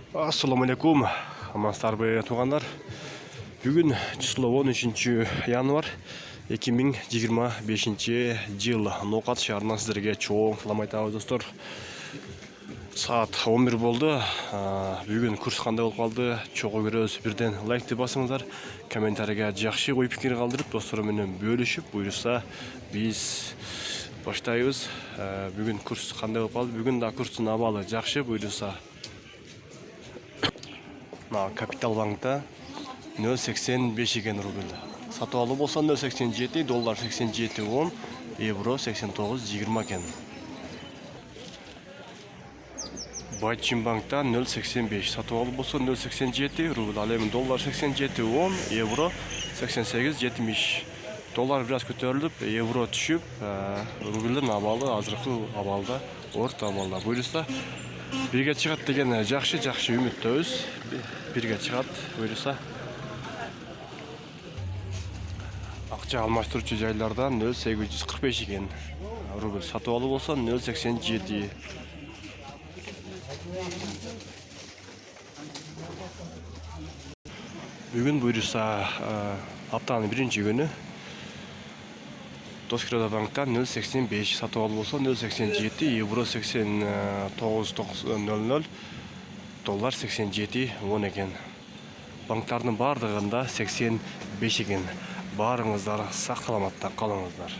Assalamu alaikum, амансыздарбы туғандар. Бүгін число 13 январ 2025 жыл. Ноқат шаарынан сіздерге чоң салам айтабыз достор. Саат 11 болды. Бүгін курс қандай болып қалды? Чоғы көрөбүз. Бірден лайкты басыңыздар. Комментарийге жақсы ой пикир қалдырып, достарменен бөлішіп, буйрса біз баштайбыз. Бүгін курс қандай болып қалды? Бүгін да курстың абалы жақсы, буйрса Капитал банкта 0,85 екен рубль. Сатып алу болса 0,87, доллар 87,10, евро 89,20 екен. Байчин банкта 0,85, сатып алу болса 0,87 рубль, ал эми доллар 87,10, евро 88,70. Доллар biraz көтөрүлүп, евро түшүп, рубльдин абалы азыркы абалда орто абалда. Буйрса бирге чыгат деген жакшы үмүттөбүз. Бирге чыгат, буйрса. Акча алмаштыруучу жайлардан 0,845 экен. Рубль сатып алуу болсо 0,87. Бүгүн буйрса аптанын биринчи күнү Доскрода банкта 0,85 сатып алуу болсо 0,87, евро 89,00, доллар 87,10 экен. Банктардын бардыгында 85 экен. Барыңыздар сак саламатта калыңыздар.